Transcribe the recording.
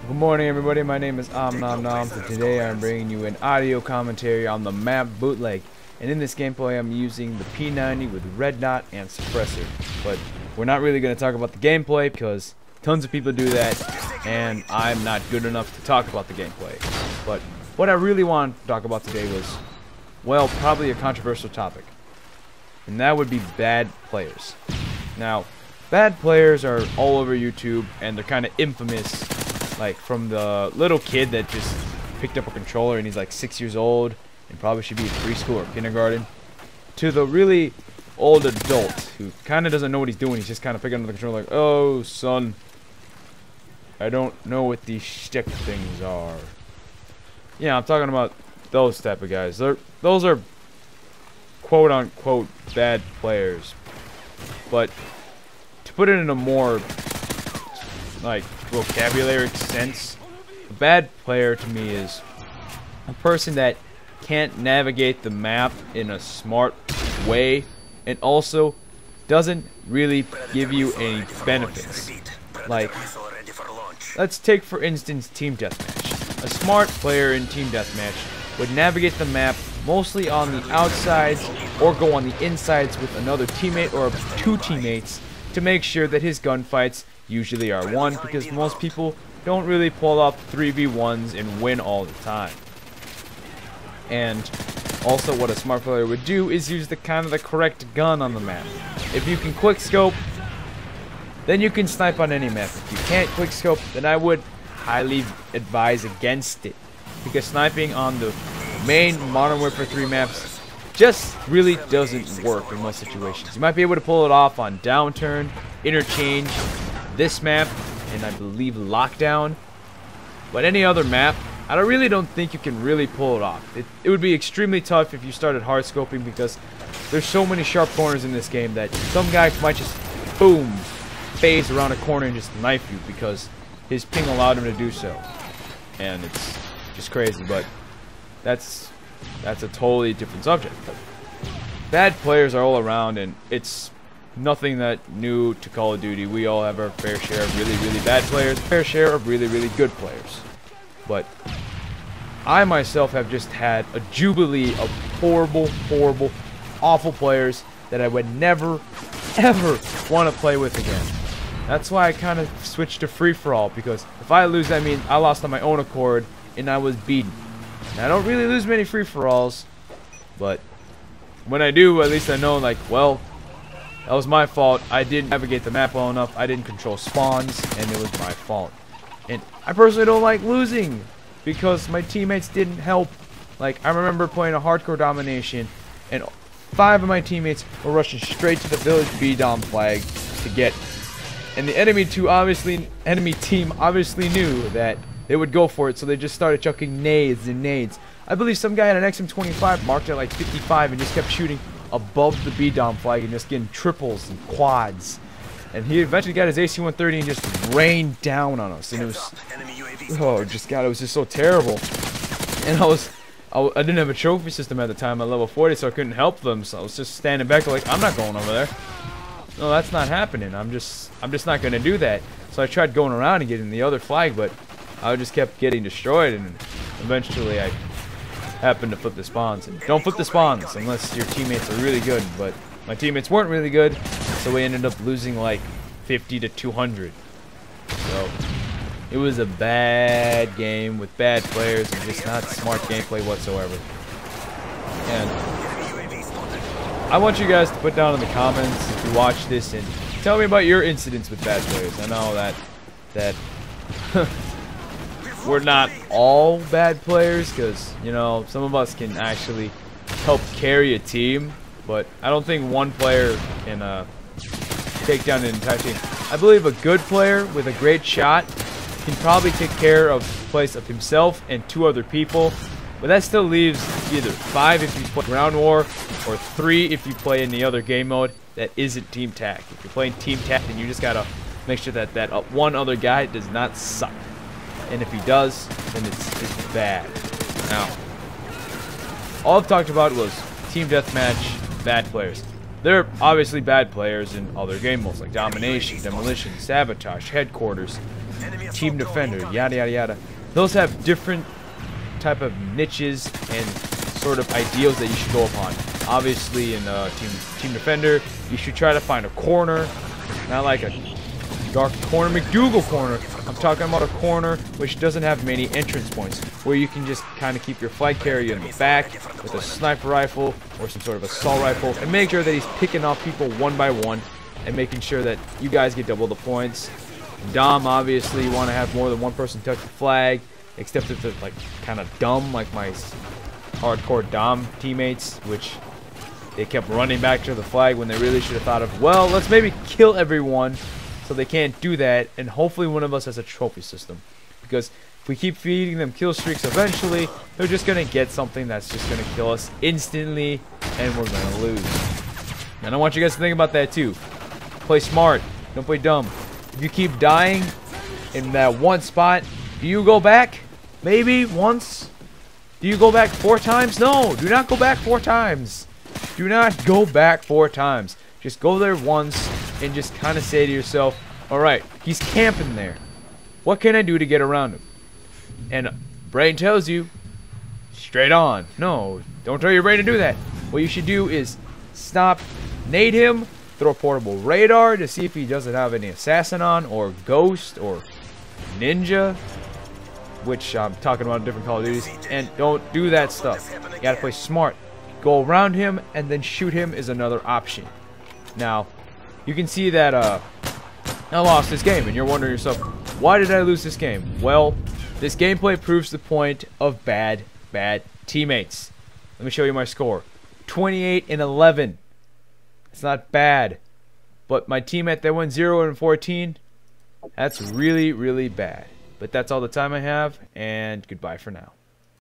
Good morning, everybody. My name is Nom, and today I'm bringing you an audio commentary on the map Bootleg. And in this gameplay, I'm using the P90 with red dot and suppressor. But we're not really going to talk about the gameplay because tons of people do that, and I'm not good enough to talk about the gameplay. But what I really want to talk about today was, well, probably a controversial topic, and that would be bad players. Now, bad players are all over YouTube, and they're kind of infamous. Like, from the little kid that just picked up a controller and he's like 6 years old and probably should be in preschool or kindergarten, to the really old adult who kind of doesn't know what he's doing. He's just kind of picking up the controller like, oh, son, I don't know what these stick things are. Yeah, I'm talking about those type of guys. Those are quote-unquote bad players. But to put it in a more like vocabulary sense, a bad player to me is a person that can't navigate the map in a smart way and also doesn't really give you any benefits. Like, let's take for instance Team Deathmatch. A smart player in Team Deathmatch would navigate the map mostly on the outsides or go on the insides with another teammate or two teammates to make sure that his gunfights usually are won, because most people don't really pull up 3v1s and win all the time. And also what a smart player would do is use the correct gun on the map. If you can quick scope, then you can snipe on any map. If you can't quick scope, then I would highly advise against it, because sniping on the main Modern Warfare 3 maps just really doesn't work in most situations. You might be able to pull it off on Downturn, Interchange, this map, and I believe Lockdown, but any other map, I really don't think you can really pull it off. It would be extremely tough if you started hard scoping, because there's so many sharp corners in this game that some guy might just boom phase around a corner and just knife you because his ping allowed him to do so, and it's just crazy. But that's a totally different subject. But bad players are all around, and it's nothing that new to Call of Duty. We all have our fair share of really bad players, fair share of really good players. But I myself have just had a jubilee of horrible, awful players that I would never, ever want to play with again. That's why I kind of switched to free-for-all, because if I lose, that means I lost on my own accord and I was beaten. And I don't really lose many free-for-alls, but when I do, at least I know, like, well, that was my fault. I didn't navigate the map well enough. I didn't control spawns, and it was my fault. And I personally don't like losing because my teammates didn't help. Like, I remember playing a hardcore domination, and 5 of my teammates were rushing straight to the village B dom flag to get. And the enemy team obviously knew that they would go for it, so they just started chucking nades and nades. I believe some guy had an XM25 marked at like 55 and just kept shooting above the B dom flag and just getting triples and quads. And he eventually got his AC-130 and just rained down on us. And it was, oh, just God, it was just so terrible. And I didn't have a trophy system at the time at level 40, so I couldn't help them. So I was just standing back like, I'm not going over there. No, that's not happening. I'm just not going to do that. So I tried going around and getting the other flag, but I just kept getting destroyed. And eventually I happened to flip the spawns. And don't flip the spawns unless your teammates are really good. But my teammates weren't really good, so we ended up losing like 50 to 200. So it was a bad game with bad players and just not smart gameplay whatsoever. And I want you guys to put down in the comments if you watch this and tell me about your incidents with bad players. I know that we're not all bad players, because, you know, some of us can actually help carry a team, but I don't think one player can take down an entire team. I believe a good player with a great shot can probably take care of the place of himself and 2 other people, but that still leaves either 5 if you play ground war or 3 if you play in the other game mode that isn't team tac. If you're playing team tac, then you just gotta make sure that one other guy does not suck. And if he does, then it's bad. Now, all I've talked about was Team Deathmatch, bad players. There are obviously bad players in other game modes like Domination, Demolition, Sabotage, Headquarters. team defender, yada yada yada. Those have different type of niches and sort of ideals that you should go upon. Obviously, in team defender, you should try to find a corner, not like a dark corner, McDougal corner. I'm talking about a corner which doesn't have many entrance points, where you can just kind of keep your flag carrier in the back with a sniper rifle or some sort of assault rifle, and make sure that he's picking off people one by one and making sure that you guys get double the points. Dom, obviously, you want to have more than one person touch the flag, except if they're like kind of dumb, like my hardcore Dom teammates, which they kept running back to the flag when they really should have thought of, well, let's maybe kill everyone so they can't do that, and hopefully one of us has a trophy system. Because if we keep feeding them kill streaks, eventually they're just going to get something that's just going to kill us instantly, and we're going to lose. And I want you guys to think about that too. Play smart, don't play dumb. If you keep dying in that one spot, do you go back? Maybe once? Do you go back 4 times? No, do not go back 4 times. Do not go back 4 times. Just go there once and just kind of say to yourself, alright, he's camping there. What can I do to get around him? And brain tells you, straight on. No, don't tell your brain to do that. What you should do is stop, nade him, throw a portable radar to see if he doesn't have any assassin on, or ghost, or ninja, which I'm talking about different Call of Duties, and don't do that stuff. You gotta play smart. Go around him and then shoot him is another option. Now, you can see that I lost this game, and you're wondering yourself, why did I lose this game? Well, this gameplay proves the point of bad teammates. Let me show you my score. 28-11. It's not bad, but my teammate that went 0-14, that's really, really bad. But that's all the time I have, and goodbye for now.